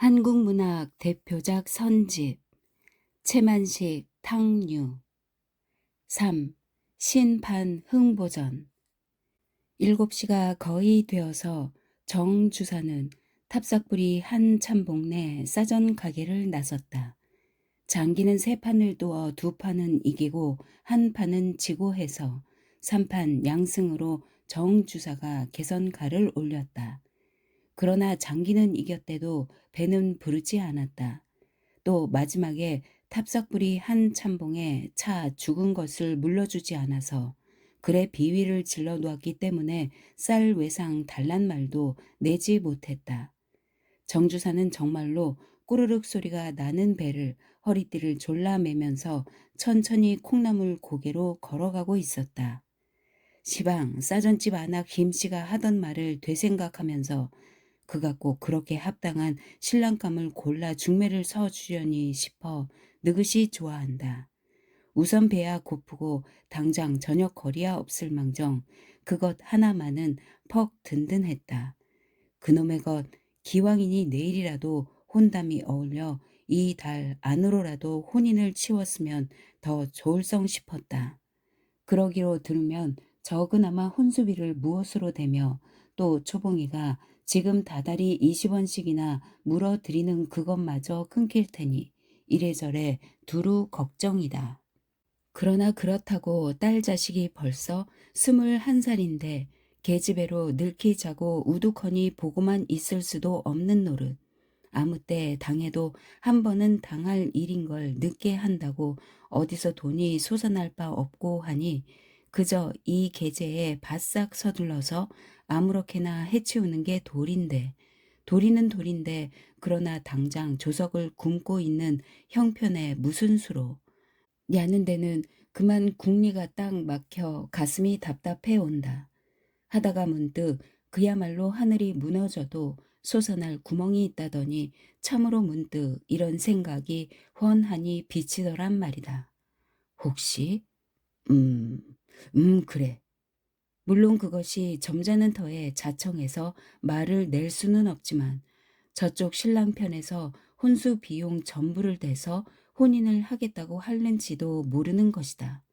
한국문학 대표작 선집 채만식 탕류 3. 신판 흥보전 7시가 거의 되어서 정 주사는 탑삭불이 한 참봉 내 싸전 가게를 나섰다. 장기는 3판을 두어 2판은 이기고 1판은 지고 해서 3판 양승으로 정 주사가 개선가를 올렸다. 그러나 장기는 이겼대도 배는 부르지 않았다. 또 마지막에 탑삭불이 한 참봉에 차 죽은 것을 물러주지 않아서 그래 비위를 질러 놓았기 때문에 쌀 외상 달란 말도 내지 못했다. 정주사는 정말로 꾸르륵 소리가 나는 배를 허리띠를 졸라매면서 천천히 콩나물 고개로 걸어가고 있었다. 시방 싸전집 안악 김씨가 하던 말을 되생각하면서 그가 꼭 그렇게 합당한 신랑감을 골라 중매를 서주려니 싶어 느긋이 좋아한다. 우선 배야 고프고 당장 저녁 거리야 없을 망정 그것 하나만은 퍽 든든했다. 그놈의 것 기왕이니 내일이라도 혼담이 어울려 이 달 안으로라도 혼인을 치웠으면 더 좋을성 싶었다. 그러기로 들으면 적으나마 혼수비를 무엇으로 대며 또 초봉이가 지금 다달이 20원씩이나 물어드리는 그것마저 끊길 테니 이래저래 두루 걱정이다. 그러나 그렇다고 딸 자식이 벌써 21살인데 계집애로 늙히 자고 우두커니 보고만 있을 수도 없는 노릇. 아무 때 당해도 한 번은 당할 일인 걸 늦게 한다고 어디서 돈이 솟아날 바 없고 하니 그저 이 계제에 바싹 서둘러서 아무렇게나 해치우는 게 도리인데 도리는 도리인데 그러나 당장 조석을 굶고 있는 형편에 무슨 수로 야는 데는 그만 궁리가 딱 막혀 가슴이 답답해 온다. 하다가 문득 그야말로 하늘이 무너져도 솟아날 구멍이 있다더니 참으로 문득 이런 생각이 훤하니 비치더란 말이다. 혹시? 그래. 물론 그것이 점잖은 터에 자청해서 말을 낼 수는 없지만 저쪽 신랑 편에서 혼수 비용 전부를 대서 혼인을 하겠다고 할는지도 모르는 것이다.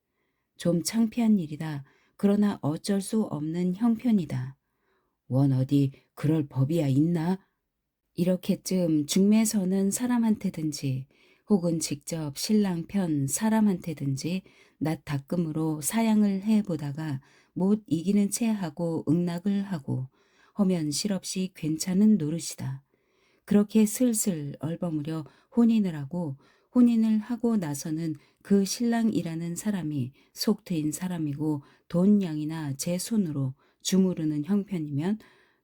좀 창피한 일이다. 그러나 어쩔 수 없는 형편이다. 원 어디 그럴 법이야 있나? 이렇게쯤 중매서는 사람한테든지 혹은 직접 신랑 편 사람한테든지 낯 닦음으로 사양을 해보다가 못 이기는 채 하고 응낙을 하고 허면 실없이 괜찮은 노릇이다. 그렇게 슬슬 얼버무려 혼인을 하고 나서는 그 신랑이라는 사람이 속 트인 사람이고 돈 양이나 제 손으로 주무르는 형편이면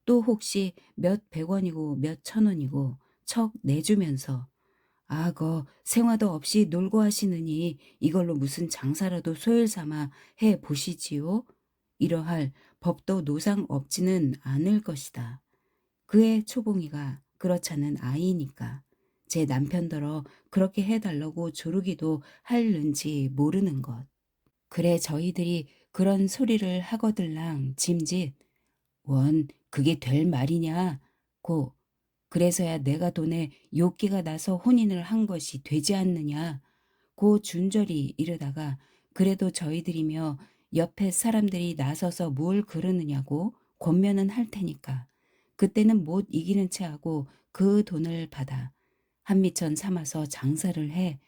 또 혹시 몇 백원이고 몇 천원이고 척 내주면서 아거 생화도 없이 놀고 하시느니 이걸로 무슨 장사라도 소일 삼아 해 보시지요. 이러할 법도 노상 없지는 않을 것이다. 그의 초봉이가 그렇잖은 아이니까 제 남편더러 그렇게 해달라고 조르기도 할는지 모르는 것. 그래 저희들이 그런 소리를 하거들랑 짐짓 원 그게 될 말이냐 고 그래서야 내가 돈에 욕기가 나서 혼인을 한 것이 되지 않느냐 고 준절히 이르다가 그래도 저희들이며 옆에 사람들이 나서서 뭘 그러느냐고 권면은 할 테니까 그때는 못 이기는 채 하고 그 돈을 받아 한미천 삼아서 장사를 해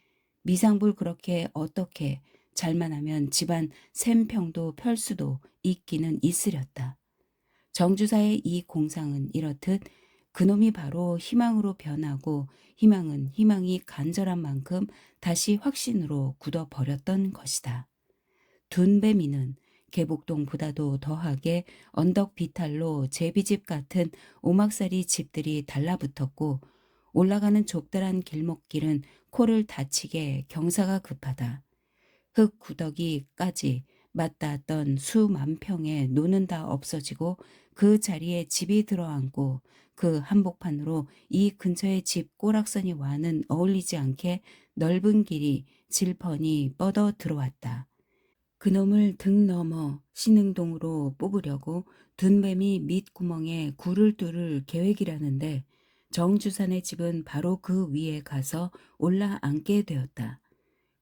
미상불 그렇게 어떻게 잘만 하면 집안 샘평도 펼 수도 있기는 있으렸다. 정주사의 이 공상은 이렇듯 그놈이 바로 희망으로 변하고 희망은 희망이 간절한 만큼 다시 확신으로 굳어버렸던 것이다. 둔배미는 계복동보다도 더하게 언덕 비탈로 제비집 같은 오막살이 집들이 달라붙었고 올라가는 좁다란 길목길은 코를 다치게 경사가 급하다. 흙 구더기까지 맞닿았던 수만 평의 노는 다 없어지고 그 자리에 집이 들어앉고 그 한복판으로 이 근처의 집 꼬락선이 와는 어울리지 않게 넓은 길이 질펀이 뻗어 들어왔다. 그놈을 등 넘어 신흥동으로 뽑으려고 둔뱀이 밑구멍에 굴을 뚫을 계획이라는데 정주산의 집은 바로 그 위에 가서 올라앉게 되었다.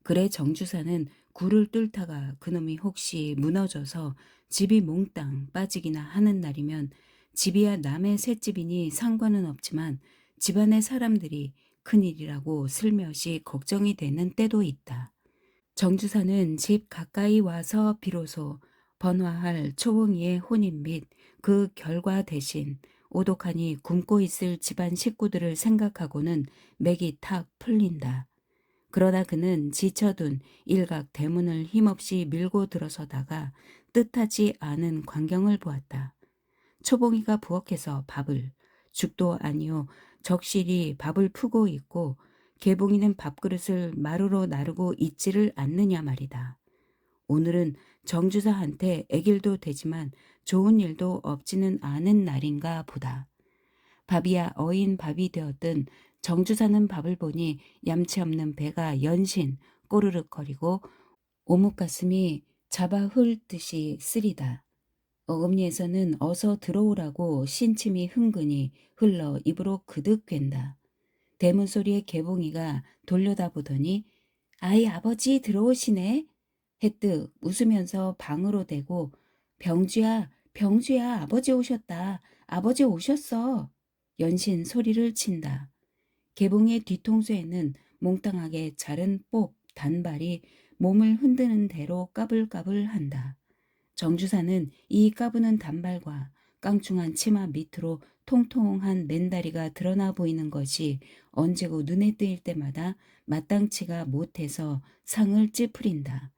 그래 정주사는 굴을 뚫다가 그놈이 혹시 무너져서 집이 몽땅 빠지기나 하는 날이면 집이야 남의 셋집이니 상관은 없지만 집안의 사람들이 큰일이라고 슬며시 걱정이 되는 때도 있다. 정주사는 집 가까이 와서 비로소 번화할 초봉이의 혼인 및 그 결과 대신 오독하니 굶고 있을 집안 식구들을 생각하고는 맥이 탁 풀린다. 그러다 그는 지쳐둔 일각 대문을 힘없이 밀고 들어서다가 뜻하지 않은 광경을 보았다. 초봉이가 부엌에서 밥을, 죽도 아니요 적실히 밥을 푸고 있고 개봉이는 밥그릇을 마루로 나르고 있지를 않느냐 말이다. 오늘은 정주사한테 애길도 되지만 좋은 일도 없지는 않은 날인가 보다. 밥이야 어인 밥이 되었든 정주사는 밥을 보니 얌체 없는 배가 연신 꼬르륵거리고 오목가슴이 잡아 흘듯이 쓰리다. 어금니에서는 어서 들어오라고 신침이 흥근히 흘러 입으로 그득 괜다. 대문 소리에 개봉이가 돌려다보더니 아이 아버지 들어오시네 해뜩 웃으면서 방으로 대고 병주야 병주야 아버지 오셨다 아버지 오셨어 연신 소리를 친다. 개봉의 뒤통수에는 몽땅하게 자른 뽁 단발이 몸을 흔드는 대로 까불까불한다. 정주사는 이 까부는 단발과 깡충한 치마 밑으로 통통한 맨다리가 드러나 보이는 것이 언제고 눈에 띄일 때마다 마땅치가 못해서 상을 찌푸린다.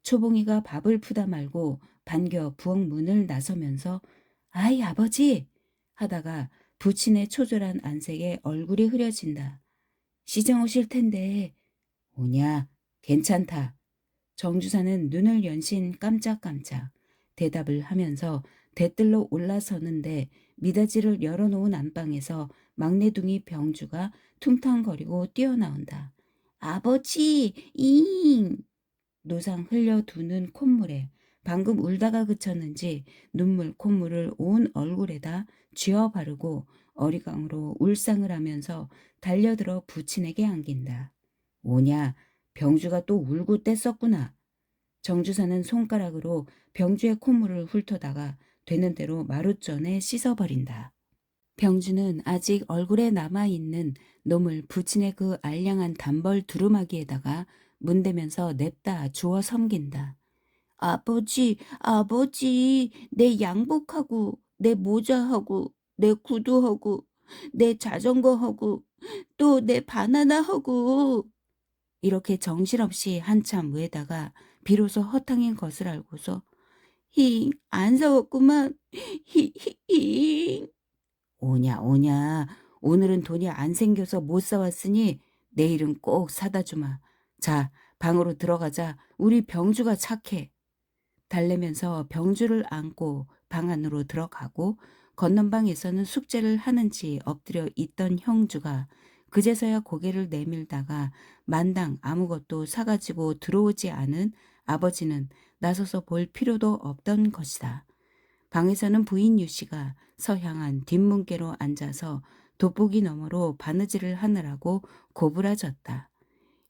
초봉이가 밥을 푸다 말고 반겨 부엌 문을 나서면서 아이 아버지 하다가 부친의 초조한 안색에 얼굴이 흐려진다. 시장 오실 텐데 오냐 괜찮다. 정주사는 눈을 연신 깜짝깜짝 대답을 하면서 대뜰로 올라서는데 미닫이를 열어놓은 안방에서 막내둥이 병주가 퉁탕거리고 뛰어나온다. 아버지 잉 노상 흘려두는 콧물에 방금 울다가 그쳤는지 눈물 콧물을 온 얼굴에다 쥐어 바르고 어리광으로 울상을 하면서 달려들어 부친에게 안긴다. 오냐 병주가 또 울고 뗐었구나. 정주사는 손가락으로 병주의 콧물을 훑어다가 되는 대로 마룻전에 씻어버린다. 병주는 아직 얼굴에 남아있는 놈을 부친의 그 알량한 단벌 두루마기에다가 문대면서 냅다 주워 섬긴다. 아버지, 아버지, 내 양복하고, 내 모자하고, 내 구두하고, 내 자전거하고, 또 내 바나나하고. 이렇게 정신없이 한참 외다가 비로소 허탕인 것을 알고서 힝, 안 사왔구만. 힝. 오냐 오냐 오늘은 돈이 안 생겨서 못 사왔으니 내일은 꼭 사다 주마. 자 방으로 들어가자. 우리 병주가 착해. 달래면서 병주를 안고 방 안으로 들어가고 건넌방에서는 숙제를 하는지 엎드려 있던 형주가 그제서야 고개를 내밀다가 만당 아무것도 사가지고 들어오지 않은 아버지는 나서서 볼 필요도 없던 것이다. 방에서는 부인 유씨가 서향한 뒷문께로 앉아서 돋보기 너머로 바느질을 하느라고 고부라졌다.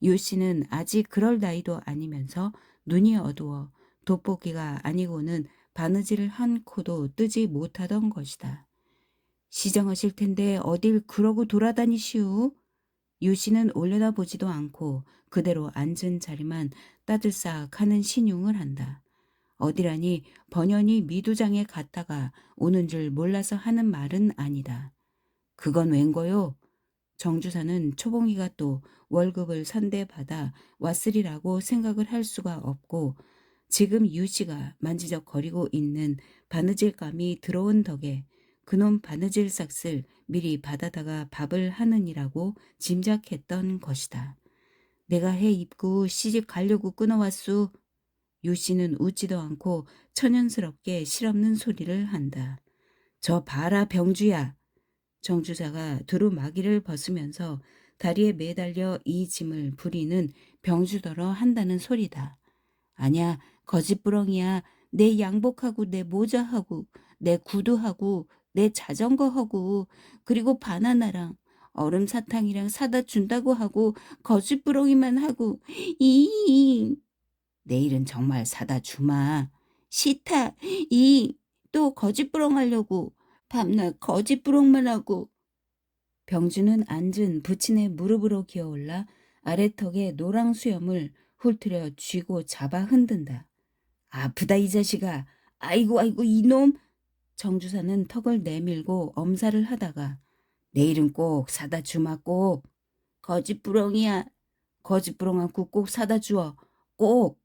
유씨는 아직 그럴 나이도 아니면서 눈이 어두워 돋보기가 아니고는 바느질을 한 코도 뜨지 못하던 것이다. 시정하실 텐데 어딜 그러고 돌아다니시오? 유씨는 올려다보지도 않고 그대로 앉은 자리만 따들싹 하는 신용을 한다. 어디라니 번연히 미두장에 갔다가 오는 줄 몰라서 하는 말은 아니다. 그건 웬거요? 정주사는 초봉이가 또 월급을 선대받아 왔으리라고 생각을 할 수가 없고 지금 유씨가 만지작거리고 있는 바느질감이 들어온 덕에 그놈 바느질 싹을 미리 받아다가 밥을 하느니라고 짐작했던 것이다. 내가 해 입고 시집 가려고 끊어왔수. 유씨는 웃지도 않고 천연스럽게 실없는 소리를 한다. 저 봐라 병주야. 정주사가 두루마기를 벗으면서 다리에 매달려 이 짐을 부리는 병주더러 한다는 소리다. 아냐 거짓부렁이야. 내 양복하고 내 모자하고 내 구두하고 내 자전거하고 그리고 바나나랑 얼음 사탕이랑 사다 준다고 하고 거짓부렁이만 하고 이 내일은 정말 사다 주마. 싫다. 이 또 거짓부렁 하려고 밤낮 거짓부렁만 하고 병주는 앉은 부친의 무릎으로 기어올라 아래턱에 노랑 수염을 훑으려 쥐고 잡아 흔든다. 아프다 이 자식아. 아이고 아이고 이놈. 정주사는 턱을 내밀고 엄살을 하다가 내일은 꼭 사다 주마 꼭. 거짓부렁이야. 거짓부렁하고 꼭 사다 주어. 꼭.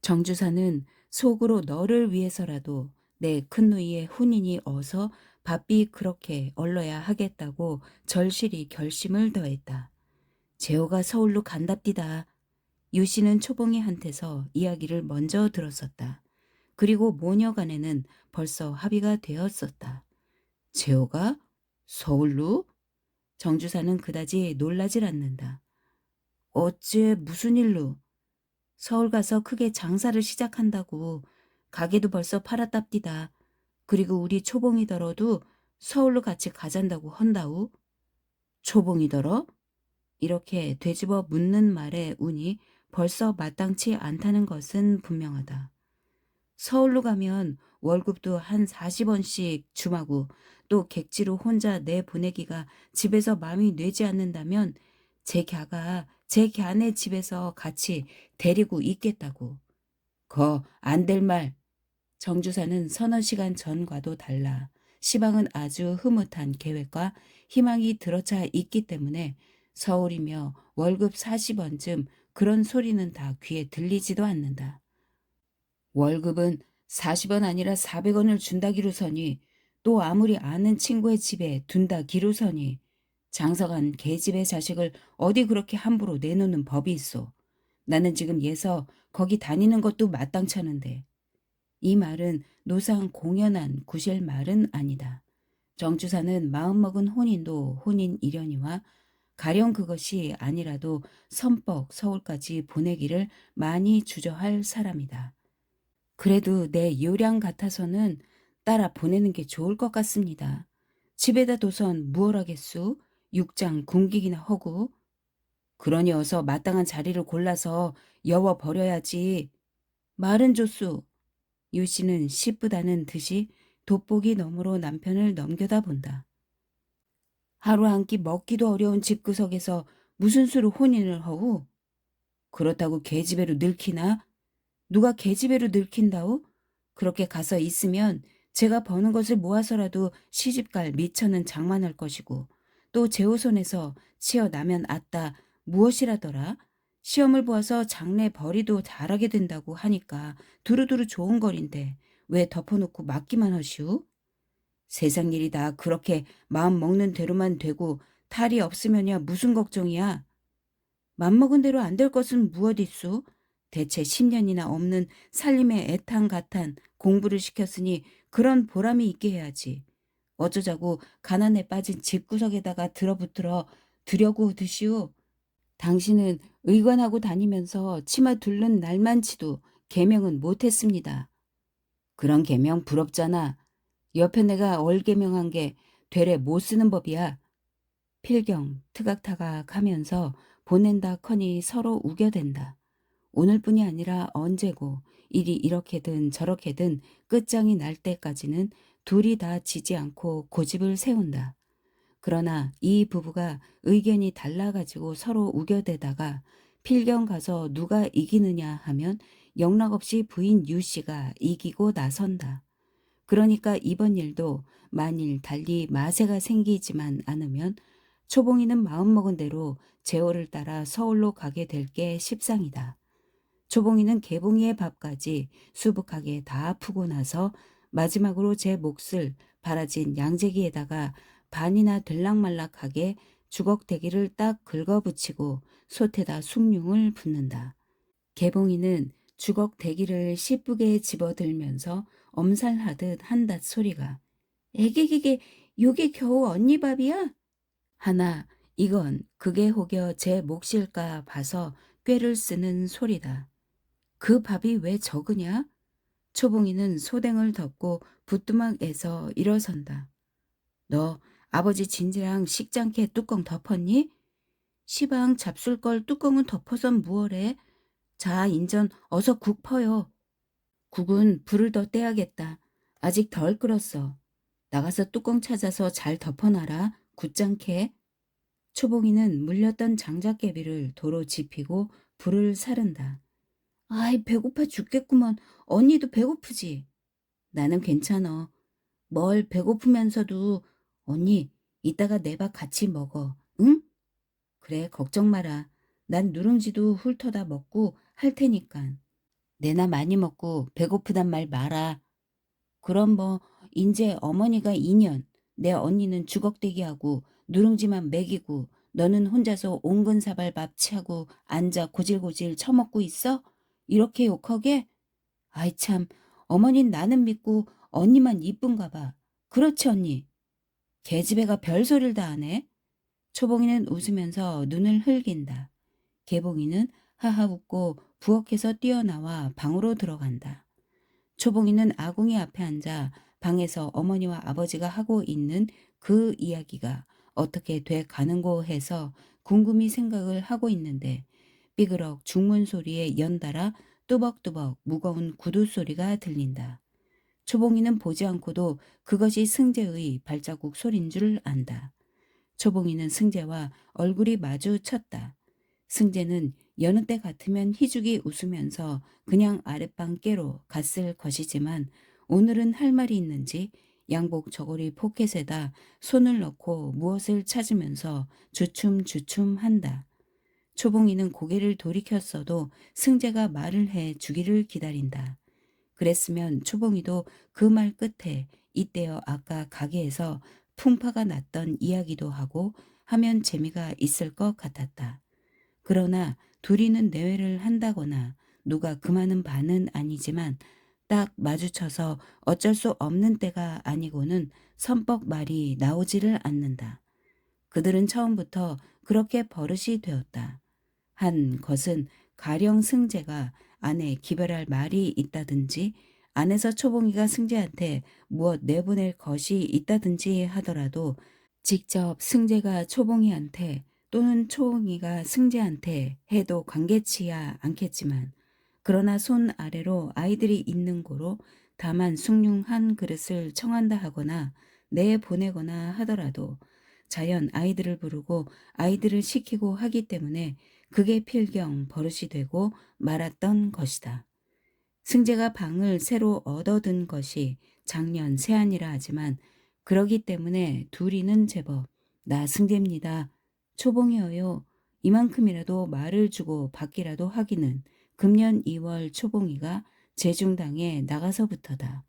정주사는 속으로 너를 위해서라도 내 큰누이의 혼인이 어서 바삐 그렇게 얼러야 하겠다고 절실히 결심을 더했다. 재호가 서울로 간답디다. 유씨는 초봉이한테서 이야기를 먼저 들었었다. 그리고 모녀간에는 벌써 합의가 되었었다. 재호가 서울로? 정주사는 그다지 놀라질 않는다. 어째 무슨 일로? 서울 가서 크게 장사를 시작한다고. 가게도 벌써 팔았답디다. 그리고 우리 초봉이더러도 서울로 같이 가잔다고 헌다우. 초봉이더러? 이렇게 되짚어 묻는 말에 운이 벌써 마땅치 않다는 것은 분명하다. 서울로 가면 월급도 한 40원씩 주마고 또 객지로 혼자 내보내기가 집에서 마음이 뇌지 않는다면 제 갸가 제 갸네 집에서 같이 데리고 있겠다고. 거 안 될 말. 정주사는 서너 시간 전과도 달라 시방은 아주 흐뭇한 계획과 희망이 들어차 있기 때문에 서울이며 월급 40원쯤 그런 소리는 다 귀에 들리지도 않는다. 월급은 40원 아니라 400원을 준다기로서니 또 아무리 아는 친구의 집에 둔다기로서니 장서간 계집의 자식을 어디 그렇게 함부로 내놓는 법이 있어. 나는 지금 예서 거기 다니는 것도 마땅찮은데. 이 말은 노상 공연한 구실 말은 아니다. 정주사는 마음먹은 혼인도 혼인이려니와 가령 그것이 아니라도 선뻑 서울까지 보내기를 많이 주저할 사람이다. 그래도 내 요량 같아서는 따라 보내는 게 좋을 것 같습니다. 집에다 둬선 무얼 하겠수? 육장 굶기기나 하고. 그러니 어서 마땅한 자리를 골라서 여워 버려야지. 말은 좋소. 유 씨는 씨쁘다는 듯이 돋보기 너머로 남편을 넘겨다 본다. 하루 한 끼 먹기도 어려운 집구석에서 무슨 수로 혼인을 허우? 그렇다고 계집애로 늙히나? 누가 계집애로 늙힌다오? 그렇게 가서 있으면 제가 버는 것을 모아서라도 시집갈 미처는 장만할 것이고 또 제호손에서 치어나면 아따 무엇이라더라? 시험을 보아서 장래 벌이도 잘하게 된다고 하니까 두루두루 좋은 거린데 왜 덮어놓고 맡기만 하시오? 세상 일이 다 그렇게 마음 먹는 대로만 되고 탈이 없으면야 무슨 걱정이야? 맘먹은 대로 안 될 것은 무엇 있소? 대체 10년이나 없는 살림의 애탄가탄 공부를 시켰으니 그런 보람이 있게 해야지. 어쩌자고 가난에 빠진 집구석에다가 들어붙들어 두려고 드시오. 당신은 의관하고 다니면서 치마 둘른 날만치도 개명은 못했습니다. 그런 개명 부럽잖아. 옆에 내가 얼개명한 게 되레 못 쓰는 법이야. 필경 트각타각 하면서 보낸다 커니 서로 우겨댄다. 오늘뿐이 아니라 언제고 일이 이렇게든 저렇게든 끝장이 날 때까지는 둘이 다 지지 않고 고집을 세운다. 그러나 이 부부가 의견이 달라가지고 서로 우겨대다가 필경 가서 누가 이기느냐 하면 영락없이 부인 유 씨가 이기고 나선다. 그러니까 이번 일도 만일 달리 마세가 생기지만 않으면 초봉이는 마음먹은 대로 재호를 따라 서울로 가게 될 게 십상이다. 초봉이는 개봉이의 밥까지 수북하게 다 푸고 나서 마지막으로 제 몫을 바라진 양재기에다가 반이나 들락말락하게 주걱대기를 딱 긁어붙이고 솥에다 숭늉을 붓는다. 개봉이는 주걱대기를 씨쁘게 집어들면서 엄살하듯 한닷 소리가 에게게게 요게 겨우 언니 밥이야? 하나 이건 그게 혹여 제 몫일까 봐서 꾀를 쓰는 소리다. 그 밥이 왜 적으냐? 초봉이는 소댕을 덮고 부뚜막에서 일어선다. 너 아버지 진지랑 식장캐 뚜껑 덮었니? 시방 잡술 걸 뚜껑은 덮어선 무얼해? 자, 인전 어서 국 퍼요. 국은 불을 더 떼야겠다. 아직 덜 끓었어. 나가서 뚜껑 찾아서 잘 덮어놔라. 굳장캐. 초봉이는 물렸던 장작개비를 도로 지피고 불을 사른다. 아이, 배고파 죽겠구먼. 언니도 배고프지? 나는 괜찮어. 뭘 배고프면서도 언니, 이따가 내 밥 같이 먹어. 응? 그래, 걱정 마라. 난 누룽지도 훑어다 먹고 할 테니깐. 내나 많이 먹고 배고프단 말 마라. 그럼 뭐 인제 어머니가 2년, 내 언니는 주걱대기하고 누룽지만 먹이고 너는 혼자서 옹근사발 밥치하고 앉아 고질고질 처먹고 있어? 이렇게 욕하게? 아이 참, 어머닌 나는 믿고 언니만 이쁜가 봐. 그렇지 언니? 계집애가 별소리를 다 하네. 초봉이는 웃으면서 눈을 흘긴다. 개봉이는 하하 웃고 부엌에서 뛰어나와 방으로 들어간다. 초봉이는 아궁이 앞에 앉아 방에서 어머니와 아버지가 하고 있는 그 이야기가 어떻게 돼 가는고 해서 궁금히 생각을 하고 있는데 삐그럭 중문 소리에 연달아 뚜벅뚜벅 무거운 구두 소리가 들린다. 초봉이는 보지 않고도 그것이 승재의 발자국 소린 줄 안다. 초봉이는 승재와 얼굴이 마주쳤다. 승재는 여느 때 같으면 희죽이 웃으면서 그냥 아랫방 깨로 갔을 것이지만 오늘은 할 말이 있는지 양복 저고리 포켓에다 손을 넣고 무엇을 찾으면서 주춤주춤한다. 초봉이는 고개를 돌이켰어도 승재가 말을 해 주기를 기다린다. 그랬으면 초봉이도 그 말 끝에 이때여 아까 가게에서 풍파가 났던 이야기도 하고 하면 재미가 있을 것 같았다. 그러나 둘이는 내외를 한다거나 누가 금하는 바는 아니지만 딱 마주쳐서 어쩔 수 없는 때가 아니고는 선뻑 말이 나오지를 않는다. 그들은 처음부터 그렇게 버릇이 되었다. 한 것은 가령 승재가 아내 기별할 말이 있다든지 안에서 초봉이가 승재한테 무엇 내보낼 것이 있다든지 하더라도 직접 승재가 초봉이한테 또는 초봉이가 승재한테 해도 관계치야 않겠지만 그러나 손 아래로 아이들이 있는 고로 다만 숭늉 한 그릇을 청한다 하거나 내보내거나 하더라도 자연 아이들을 부르고 아이들을 시키고 하기 때문에 그게 필경 버릇이 되고 말았던 것이다. 승재가 방을 새로 얻어든 것이 작년 새안이라 하지만 그러기 때문에 둘이는 제법 나 승재입니다. 초봉이어요. 이만큼이라도 말을 주고 받기라도 하기는 금년 2월 초봉이가 재중당에 나가서부터다.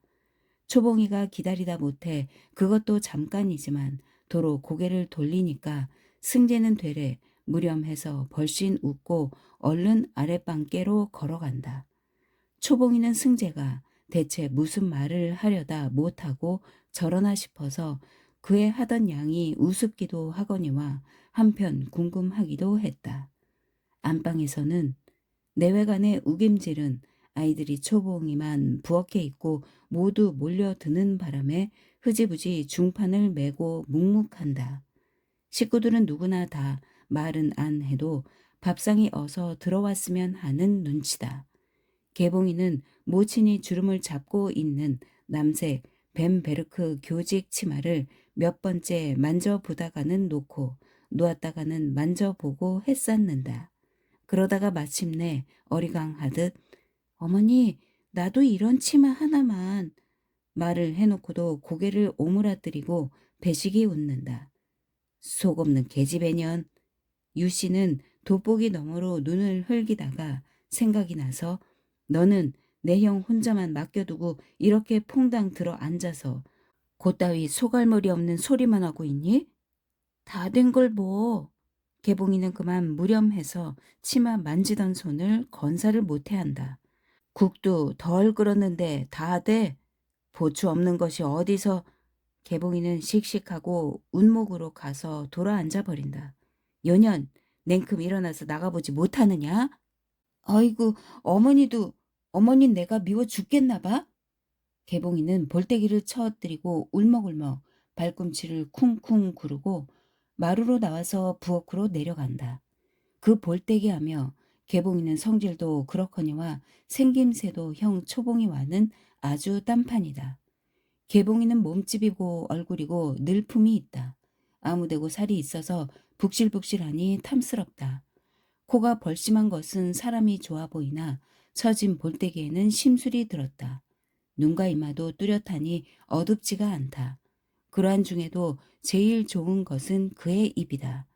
초봉이가 기다리다 못해 그것도 잠깐이지만 도로 고개를 돌리니까 승재는 되레 무렴해서 벌씬 웃고 얼른 아랫방께로 걸어간다. 초봉이는 승재가 대체 무슨 말을 하려다 못하고 저러나 싶어서 그의 하던 양이 우습기도 하거니와 한편 궁금하기도 했다. 안방에서는 내외간의 우김질은 아이들이 초봉이만 부엌에 있고 모두 몰려드는 바람에 흐지부지 중판을 메고 묵묵한다. 식구들은 누구나 다 말은 안 해도 밥상이 어서 들어왔으면 하는 눈치다. 개봉이는 모친이 주름을 잡고 있는 남색 벤베르크 교직 치마를 몇 번째 만져보다가는 놓고 놓았다가는 만져보고 했쌌는다. 그러다가 마침내 어리광하듯 어머니 나도 이런 치마 하나만 말을 해놓고도 고개를 오므라뜨리고 배식이 웃는다. 속없는 계집애년. 유씨는 돋보기 너머로 눈을 흘기다가 생각이 나서 너는 내 형 혼자만 맡겨두고 이렇게 퐁당 들어 앉아서 곧따위 소갈머리 없는 소리만 하고 있니? 다 된 걸 뭐. 개봉이는 그만 무렴해서 치마 만지던 손을 건사를 못해한다. 국도 덜 끓었는데 다 돼. 보추 없는 것이 어디서. 개봉이는 씩씩하고 운목으로 가서 돌아 앉아버린다. 연년 냉큼 일어나서 나가보지 못하느냐? 아이고 어머닌 내가 미워 죽겠나 봐. 개봉이는 볼때기를 쳐뜨리고 울먹울먹 발꿈치를 쿵쿵 구르고 마루로 나와서 부엌으로 내려간다. 그 볼때기하며 개봉이는 성질도 그렇거니와 생김새도 형 초봉이와는 아주 딴판이다. 개봉이는 몸집이고 얼굴이고 늘품이 있다. 아무데고 살이 있어서 북실북실하니 탐스럽다. 코가 벌심한 것은 사람이 좋아 보이나 처진 볼때기에는 심술이 들었다. 눈과 이마도 뚜렷하니 어둡지가 않다. 그러한 중에도 제일 좋은 것은 그의 입이다.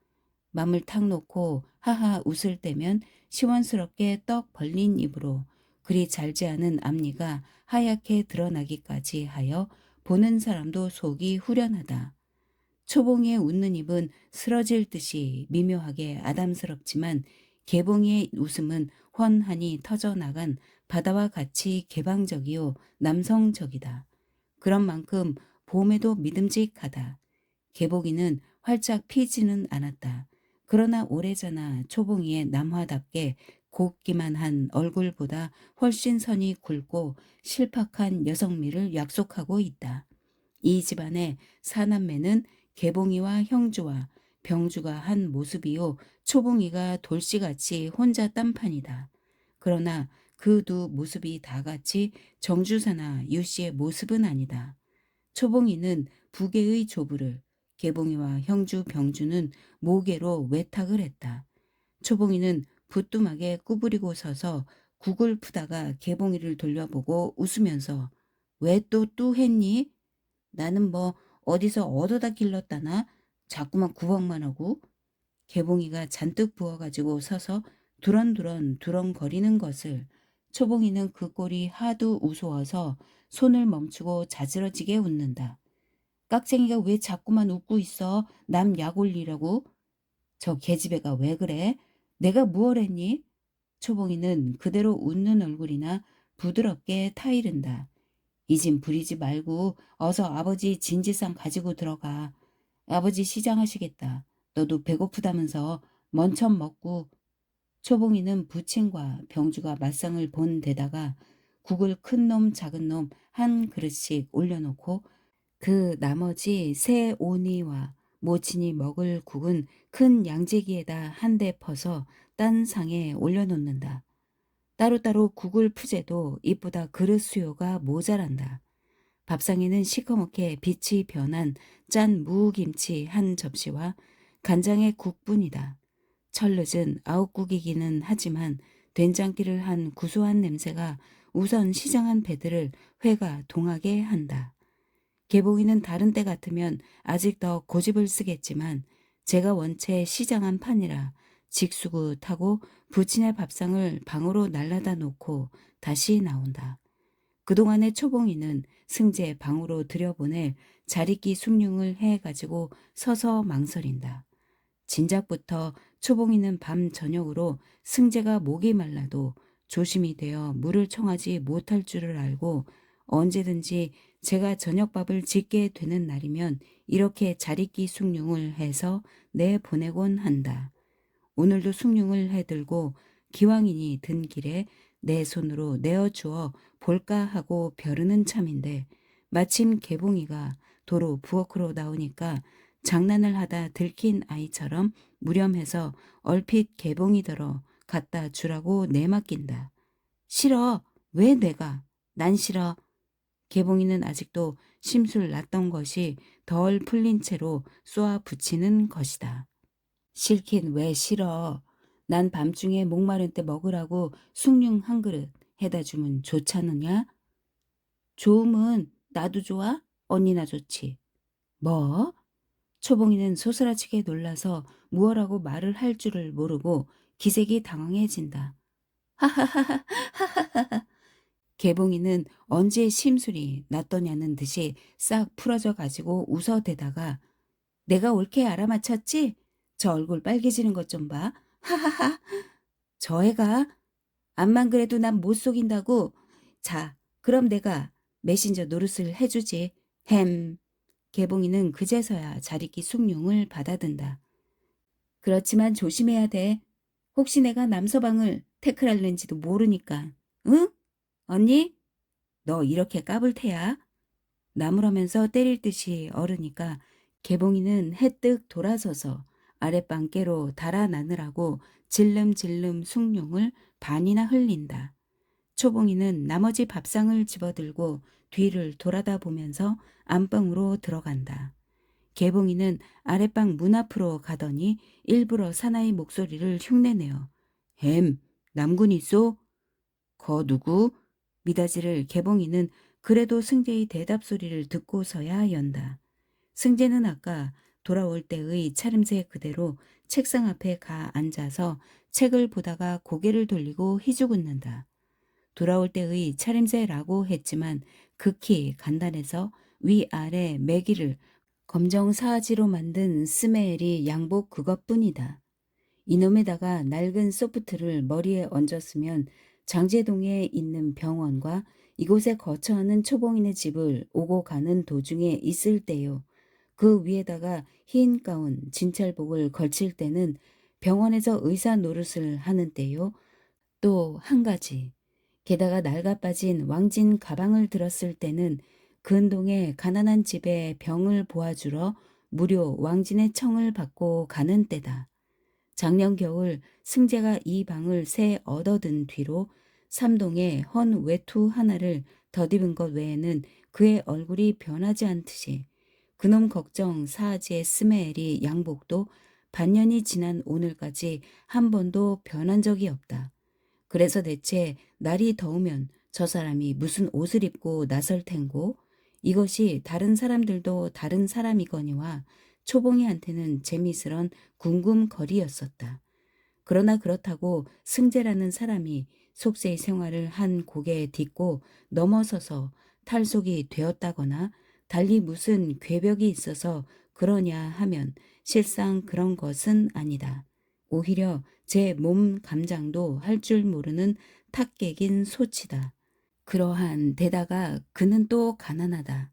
맘을 탁 놓고 하하 웃을 때면 시원스럽게 떡 벌린 입으로 그리 잘지 않은 앞니가 하얗게 드러나기까지 하여 보는 사람도 속이 후련하다. 초봉이의 웃는 입은 쓰러질 듯이 미묘하게 아담스럽지만 개봉이의 웃음은 훤하니 터져나간 바다와 같이 개방적이요 남성적이다. 그런 만큼 봄에도 믿음직하다. 개복이는 활짝 피지는 않았다. 그러나 오래전아 초봉이의 남화답게 곱기만 한 얼굴보다 훨씬 선이 굵고 실팍한 여성미를 약속하고 있다. 이 집안의 사남매는 개봉이와 형주와 병주가 한 모습이요 초봉이가 돌씨같이 혼자 딴판이다. 그러나 그 두 모습이 다 같이 정주사나 유씨의 모습은 아니다. 초봉이는 부계의 조부를, 개봉이와 형주 병주는 모계로 외탁을 했다. 초봉이는 부뚜막에 구부리고 서서 국을 푸다가 개봉이를 돌려보고 웃으면서 왜 또 뚜했니? 나는 뭐 어디서 얻어다 길렀다나 자꾸만 구박만 하고. 개봉이가 잔뜩 부어가지고 서서 두런두런 두렁거리는 것을 초봉이는 그 꼴이 하도 우스워서 손을 멈추고 자지러지게 웃는다. 깍쟁이가 왜 자꾸만 웃고 있어? 남 약 올리려고? 저 계집애가 왜 그래? 내가 무얼 했니? 초봉이는 그대로 웃는 얼굴이나 부드럽게 타이른다. 이 집 부리지 말고 어서 아버지 진지상 가지고 들어가. 아버지 시장하시겠다. 너도 배고프다면서 먼천 먹고. 초봉이는 부친과 병주가 맞상을 본 데다가 국을 큰 놈 작은 놈 한 그릇씩 올려놓고 그 나머지 새 오니와 모친이 먹을 국은 큰 양재기에다 한 대 퍼서 딴 상에 올려놓는다. 따로따로 국을 푸재도 이보다 그릇 수요가 모자란다. 밥상에는 시커멓게 빛이 변한 짠 무김치 한 접시와 간장의 국뿐이다. 철늦은 아욱국이기는 하지만 된장기를 한 구수한 냄새가 우선 시장한 배들을 회가 동하게 한다. 개봉이는 다른 때 같으면 아직 더 고집을 쓰겠지만 제가 원체 시장한 판이라 직수굿하고 부친의 밥상을 방으로 날라다 놓고 다시 나온다. 그동안의 초봉이는 승재 방으로 들여보낼 자리끼 숭늉을 해가지고 서서 망설인다. 진작부터 초봉이는 밤 저녁으로 승재가 목이 말라도 조심이 되어 물을 청하지 못할 줄을 알고 언제든지 제가 저녁밥을 짓게 되는 날이면 이렇게 자리끼 숭늉을 해서 내보내곤 한다. 오늘도 숭늉을 해들고 기왕이니 든 길에 내 손으로 내어주어 볼까 하고 벼르는 참인데 마침 개봉이가 도로 부엌으로 나오니까 장난을 하다 들킨 아이처럼 무렴해서 얼핏 개봉이더러 갖다 주라고 내맡긴다. 싫어. 왜 내가? 난 싫어. 개봉이는 아직도 심술 났던 것이 덜 풀린 채로 쏘아 붙이는 것이다. 싫긴 왜 싫어. 난 밤중에 목마른 때 먹으라고 숭늉 한 그릇 해다 주면 좋잖느냐? 좋으면 나도 좋아? 언니나 좋지. 뭐? 초봉이는 소스라치게 놀라서 무엇라고 말을 할 줄을 모르고 기색이 당황해진다. 하하하하 하하하하. 개봉이는 언제 심술이 났더냐는 듯이 싹 풀어져 가지고 웃어대다가 내가 옳게 알아맞혔지? 저 얼굴 빨개지는 것 좀 봐. 하하하. 저 애가 암만 그래도 난 못 속인다고. 자, 그럼 내가 메신저 노릇을 해주지. 햄. 개봉이는 그제서야 자리끼 숭늉을 받아든다. 그렇지만 조심해야 돼. 혹시 내가 남서방을 태클할는지도 모르니까. 응? 언니? 너 이렇게 까불 테야? 나무라면서 때릴 듯이 얼으니까 개봉이는 해뜩 돌아서서 아랫방 깨로 달아나느라고 질름질름 숭늉을 반이나 흘린다. 초봉이는 나머지 밥상을 집어들고 뒤를 돌아다 보면서 안방으로 들어간다. 개봉이는 아랫방 문 앞으로 가더니 일부러 사나이 목소리를 흉내내어 햄, 남군 있소? 거 누구? 미다지를 개봉이는 그래도 승재의 대답 소리를 듣고서야 연다. 승재는 아까 돌아올 때의 차림새 그대로 책상 앞에 가 앉아서 책을 보다가 고개를 돌리고 희죽 웃는다. 돌아올 때의 차림새라고 했지만 극히 간단해서 위아래 매기를 검정 사지로 만든 스메일이 양복 그것뿐이다. 이놈에다가 낡은 소프트를 머리에 얹었으면 장제동에 있는 병원과 이곳에 거처하는 초봉인의 집을 오고 가는 도중에 있을 때요. 그 위에다가 흰 가운 진찰복을 걸칠 때는 병원에서 의사 노릇을 하는 때요. 또 한 가지. 게다가 낡아 빠진 왕진 가방을 들었을 때는 근동의 가난한 집에 병을 보아주러 무료 왕진의 청을 받고 가는 때다. 작년 겨울 승재가 이 방을 새 얻어든 뒤로 삼동에 헌 외투 하나를 덧입은 것 외에는 그의 얼굴이 변하지 않듯이 그놈 걱정 사아지의 스메엘이 양복도 반년이 지난 오늘까지 한 번도 변한 적이 없다. 그래서 대체 날이 더우면 저 사람이 무슨 옷을 입고 나설 텐고 이것이 다른 사람들도 다른 사람이거니와 초봉이한테는 재미스런 궁금거리였었다. 그러나 그렇다고 승재라는 사람이 속세의 생활을 한 고개에 딛고 넘어서서 탈속이 되었다거나 달리 무슨 궤벽이 있어서 그러냐 하면 실상 그런 것은 아니다. 오히려 제 몸 감장도 할 줄 모르는 탁 깨긴 소치다. 그러한 데다가 그는 또 가난하다.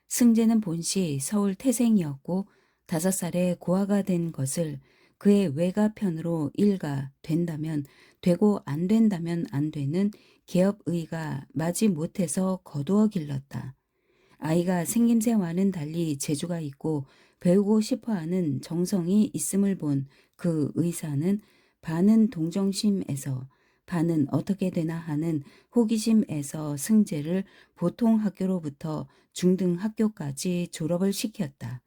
승재는 본시 서울 태생이었고 5살에 고아가 된 것을 그의 외가편으로 일가 된다면 되고 안 된다면 안 되는 개업의가 마지 못해서 거두어 길렀다. 아이가 생김새와는 달리 재주가 있고 배우고 싶어하는 정성이 있음을 본 그 의사는 반은 동정심에서 반은 어떻게 되나 하는 호기심에서 승재를 보통 학교로부터 중등 학교까지 졸업을 시켰다.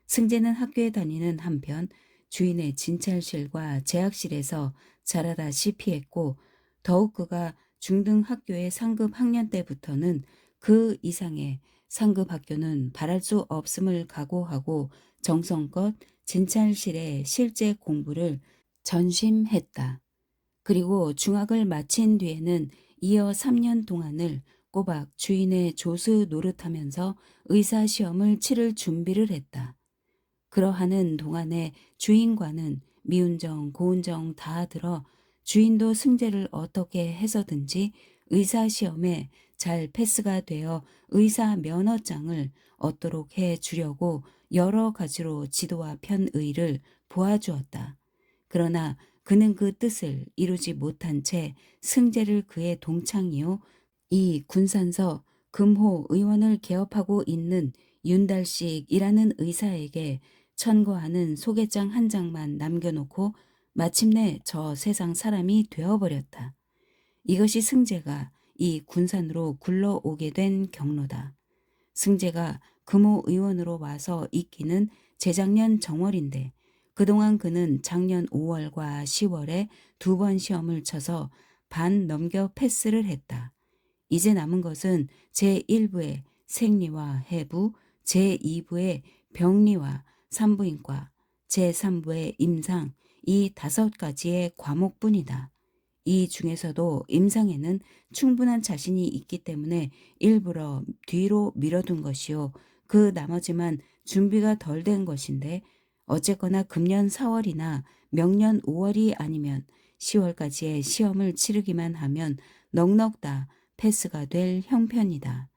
승재는 학교에 다니는 한편 주인의 진찰실과 재학실에서 자라다시피 했고 더욱 그가 중등 학교의 상급 학년 때부터는 그 이상의 상급 학교는 바랄 수 없음을 각오하고 정성껏 진찰실의 실제 공부를 전심했다. 그리고 중학을 마친 뒤에는 이어 3년 동안을 꼬박 주인의 조수 노릇하면서 의사 시험을 치를 준비를 했다. 그러하는 동안에 주인과는 미운정 고운정 다 들어 주인도 승재를 어떻게 해서든지 의사 시험에 잘 패스가 되어 의사 면허장을 얻도록 해 주려고 여러 가지로 지도와 편의를 보아주었다. 그러나 그는 그 뜻을 이루지 못한 채 승재를 그의 동창이요 이 군산서 금호 의원을 개업하고 있는 윤달식이라는 의사에게 천거하는 소개장 한 장만 남겨놓고 마침내 저 세상 사람이 되어버렸다. 이것이 승재가 이 군산으로 굴러오게 된 경로다. 승재가 금호 의원으로 와서 있기는 재작년 정월인데 그동안 그는 작년 5월과 10월에 2번 시험을 쳐서 반 넘겨 패스를 했다. 이제 남은 것은 제1부의 생리와 해부, 제2부의 병리와 산부인과, 제3부의 임상 이 5가지의 과목뿐이다. 이 중에서도 임상에는 충분한 자신이 있기 때문에 일부러 뒤로 밀어둔 것이요. 그 나머지만 준비가 덜 된 것인데 어쨌거나 금년 4월이나 명년 5월이 아니면 10월까지의 시험을 치르기만 하면 넉넉 다 패스가 될 형편이다.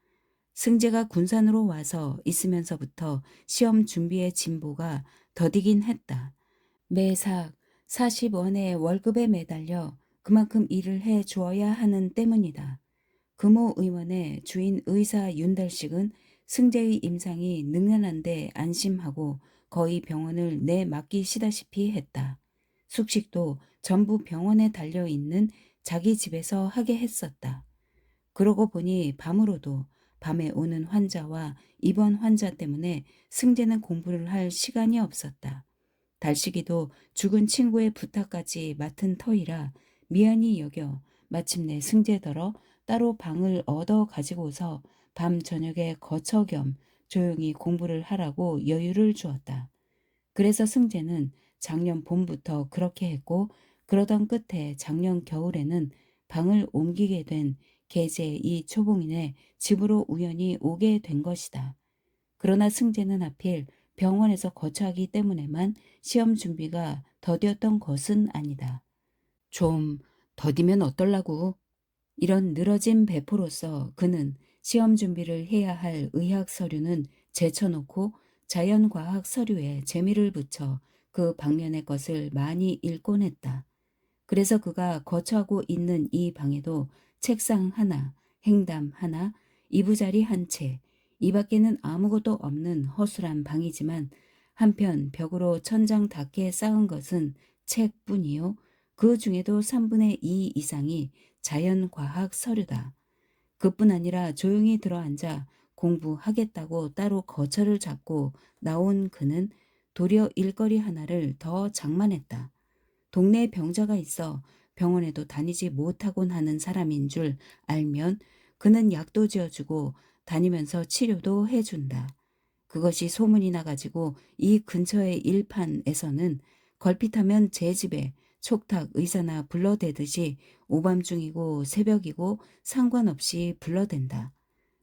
승재가 군산으로 와서 있으면서부터 시험 준비의 진보가 더디긴 했다. 매삭 40원의 월급에 매달려 그만큼 일을 해 주어야 하는 때문이다. 금호 의원의 주인 의사 윤달식은 승재의 임상이 능란한데 안심하고 거의 병원을 내맡기시다시피 했다. 숙식도 전부 병원에 달려있는 자기 집에서 하게 했었다. 그러고 보니 밤으로도 밤에 오는 환자와 입원 환자 때문에 승재는 공부를 할 시간이 없었다. 달식이도 죽은 친구의 부탁까지 맡은 터이라 미안히 여겨 마침내 승재더러 따로 방을 얻어 가지고서 밤 저녁에 거처 겸 조용히 공부를 하라고 여유를 주었다. 그래서 승재는 작년 봄부터 그렇게 했고 그러던 끝에 작년 겨울에는 방을 옮기게 된 계제 이 초봉인의 집으로 우연히 오게 된 것이다. 그러나 승재는 하필 병원에서 거처하기 때문에만 시험 준비가 더뎠던 것은 아니다. 좀 더디면 어떨라고. 이런 늘어진 배포로서 그는 시험 준비를 해야 할 의학 서류는 제쳐놓고 자연과학 서류에 재미를 붙여 그 방면의 것을 많이 읽곤 했다. 그래서 그가 거처하고 있는 이 방에도 책상 하나, 행담 하나, 이부자리 한 채, 이 밖에는 아무것도 없는 허술한 방이지만 한편 벽으로 천장 닿게 쌓은 것은 책뿐이요. 그 중에도 3분의 2 이상이 자연과학 서류다. 그뿐 아니라 조용히 들어앉아 공부하겠다고 따로 거처를 잡고 나온 그는 도리어 일거리 하나를 더 장만했다. 동네에 병자가 있어 병원에도 다니지 못하곤 하는 사람인 줄 알면 그는 약도 지어주고 다니면서 치료도 해준다. 그것이 소문이 나가지고 이 근처의 일판에서는 걸핏하면 제 집에 촉탁 의사나 불러대듯이 오밤중이고 새벽이고 상관없이 불러댄다.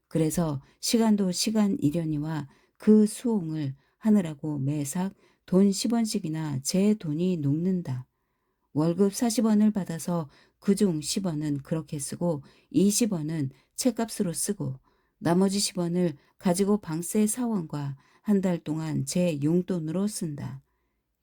그래서 시간도 시간이려니와 그 수옹을 하느라고 매삭 돈 10원씩이나 제 돈이 녹는다. 월급 40원을 받아서 그중 10원은 그렇게 쓰고 20원은 책값으로 쓰고 나머지 10원을 가지고 방세 사원과 한 달 동안 제 용돈으로 쓴다.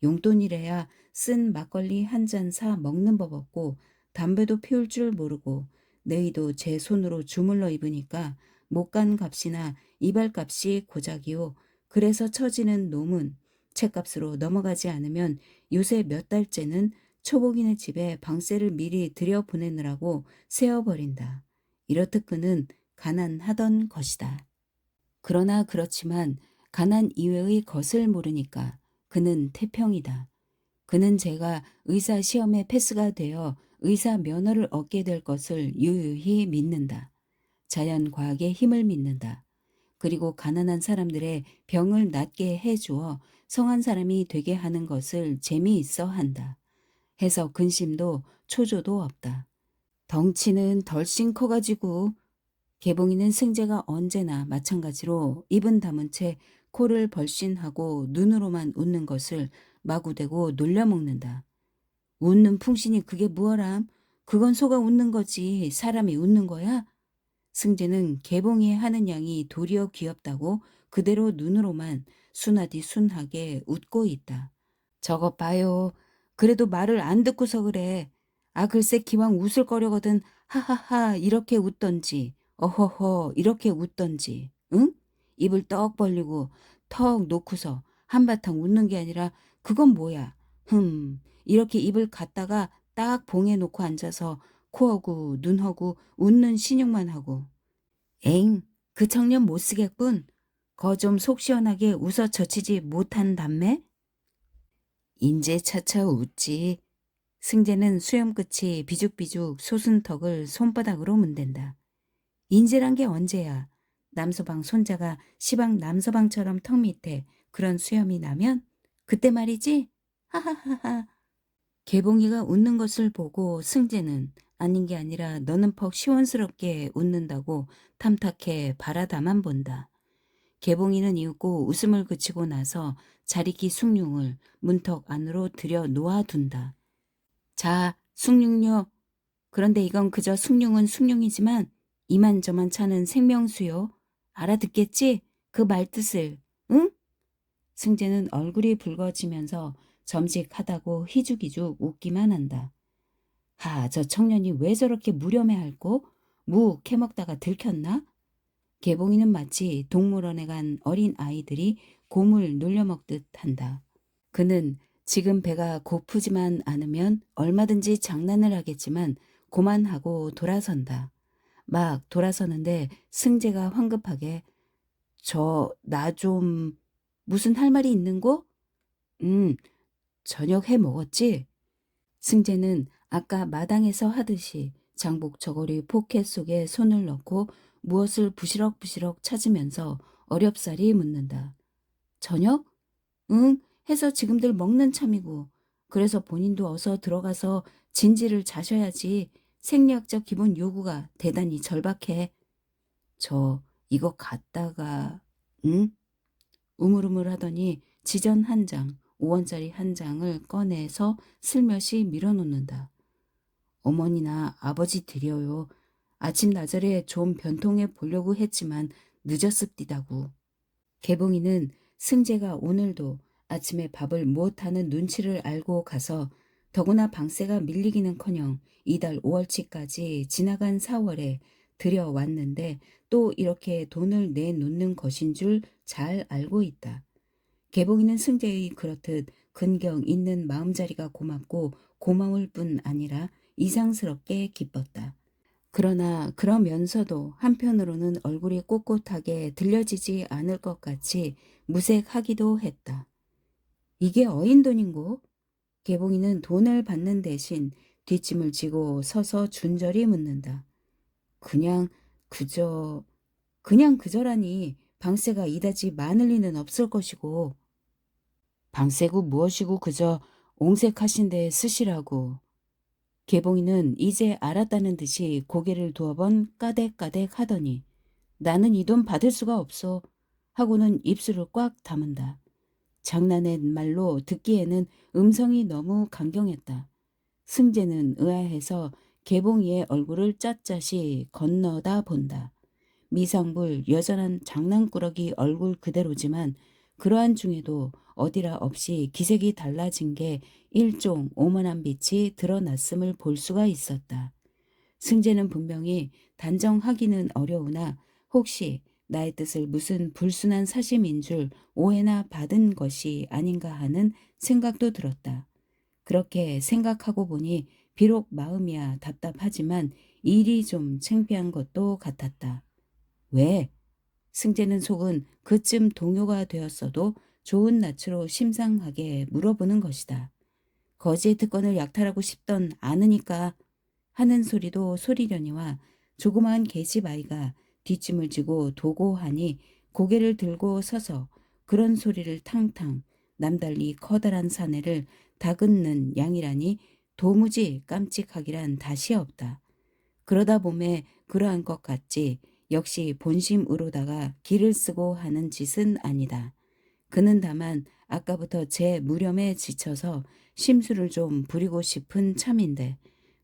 용돈이래야 쓴 막걸리 한 잔 사 먹는 법 없고 담배도 피울 줄 모르고 내의도 제 손으로 주물러 입으니까 못 간 값이나 이발값이 고작이요. 그래서 처지는 놈은 책값으로 넘어가지 않으면 요새 몇 달째는 초복이네 집에 방세를 미리 들여보내느라고 세어버린다. 이렇듯 그는 가난하던 것이다. 그러나 그렇지만 가난 이외의 것을 모르니까 그는 태평이다. 그는 제가 의사 시험에 패스가 되어 의사 면허를 얻게 될 것을 유유히 믿는다. 자연과학의 힘을 믿는다. 그리고 가난한 사람들의 병을 낫게 해주어 성한 사람이 되게 하는 것을 재미있어 한다. 해서 근심도 초조도 없다. 덩치는 덜씬 커가지고 개봉이는 승재가 언제나 마찬가지로 입은 다문 채 코를 벌신하고 눈으로만 웃는 것을 마구대고 놀려먹는다. 웃는 풍신이 그게 무어람? 그건 소가 웃는 거지 사람이 웃는 거야? 승재는 개봉이 하는 양이 도리어 귀엽다고 그대로 눈으로만 순하디 순하게 웃고 있다. 저것 봐요. 그래도 말을 안 듣고서 그래. 아 글쎄 기왕 웃을 거려거든 하하하 이렇게 웃던지 어허허 이렇게 웃던지 응? 입을 떡 벌리고 턱 놓고서 한바탕 웃는 게 아니라 그건 뭐야? 이렇게 입을 갖다가 딱 봉해 놓고 앉아서 코하고 눈하고 웃는 신용만 하고 엥 그 청년 못 쓰겠군. 거 좀 속 시원하게 웃어 젖히지 못한담매? 인제 차차 웃지. 승재는 수염 끝이 비죽비죽 솟은 턱을 손바닥으로 문댄다. 인재란 게 언제야? 남서방 손자가 시방 남서방처럼 턱 밑에 그런 수염이 나면? 그때 말이지? 하하하하. 개봉이가 웃는 것을 보고 승재는 아닌 게 아니라 너는 퍽 시원스럽게 웃는다고 탐탁해 바라다만 본다. 개봉이는 이윽고 웃음을 그치고 나서 자리기 숭늉을 문턱 안으로 들여 놓아둔다. 자, 숭늉요. 그런데 이건 그저 숭늉은 숭늉이지만 이만저만 차는 생명수요. 알아듣겠지? 그 말뜻을. 응? 승재는 얼굴이 붉어지면서 점직하다고 희죽희죽 웃기만 한다. 하, 저 청년이 왜 저렇게 무렴해할꼬? 무 캐먹다가 들켰나? 개봉이는 마치 동물원에 간 어린 아이들이 곰을 놀려먹듯 한다. 그는 지금 배가 고프지만 않으면 얼마든지 장난을 하겠지만 고만하고 돌아선다. 막 돌아서는데 승재가 황급하게 나 좀 무슨 할 말이 있는고? 응, 저녁 해 먹었지? 승재는 아까 마당에서 하듯이 장복 저고리 포켓 속에 손을 넣고 무엇을 부시럭부시럭 찾으면서 어렵사리 묻는다. 저녁? 응, 해서 지금들 먹는 참이고. 그래서 본인도 어서 들어가서 진지를 자셔야지. 생리학적 기본 요구가 대단히 절박해. 이거 갖다가, 응? 우물우물 하더니 지전 한 장, 5원짜리 한 장을 꺼내서 슬며시 밀어놓는다. 어머니나 아버지 드려요. 아침 나절에 좀 변통해 보려고 했지만 늦었습디다구. 개봉이는 승재가 오늘도 아침에 밥을 못하는 눈치를 알고 가서 더구나 방세가 밀리기는커녕 이달 5월치까지 지나간 4월에 들여왔는데 또 이렇게 돈을 내놓는 것인 줄 잘 알고 있다. 개봉이는 승재의 그렇듯 근경 있는 마음자리가 고맙고 고마울 뿐 아니라 이상스럽게 기뻤다. 그러나 그러면서도 한편으로는 얼굴이 꼿꼿하게 들려지지 않을 것 같이 무색하기도 했다. 이게 어인 돈인고? 개봉이는 돈을 받는 대신 뒷짐을 지고 서서 준절히 묻는다. 그냥 그저 그냥 그저라니 방세가 이다지 많을 리는 없을 것이고. 방세고 무엇이고 그저 옹색하신 데 쓰시라고. 개봉이는 이제 알았다는 듯이 고개를 두어번 까댁까댁 하더니 나는 이 돈 받을 수가 없어 하고는 입술을 꽉 다문다. 장난의 말로 듣기에는 음성이 너무 강경했다. 승재는 의아해서 개봉이의 얼굴을 빳빳이 건너다 본다. 미상불 여전한 장난꾸러기 얼굴 그대로지만 그러한 중에도 어디라 없이 기색이 달라진 게 일종 오만한 빛이 드러났음을 볼 수가 있었다. 승재는 분명히 단정하기는 어려우나 혹시 나의 뜻을 무슨 불순한 사심인 줄 오해나 받은 것이 아닌가 하는 생각도 들었다. 그렇게 생각하고 보니 비록 마음이야 답답하지만 일이 좀 창피한 것도 같았다. 왜? 승재는 속은 그쯤 동요가 되었어도 좋은 낯으로 심상하게 물어보는 것이다. 거지의 특권을 약탈하고 싶던 않으니까 하는 소리도 소리려니와 조그마한 계집 아이가 뒷짐을 지고 도고하니 고개를 들고 서서 그런 소리를 탕탕 남달리 커다란 사내를 다긋는 양이라니 도무지 깜찍하기란 다시 없다. 그러다 보매 그러한 것 같지 역시 본심으로다가 기를 쓰고 하는 짓은 아니다. 그는 다만 아까부터 제 무렴에 지쳐서 심술을 좀 부리고 싶은 참인데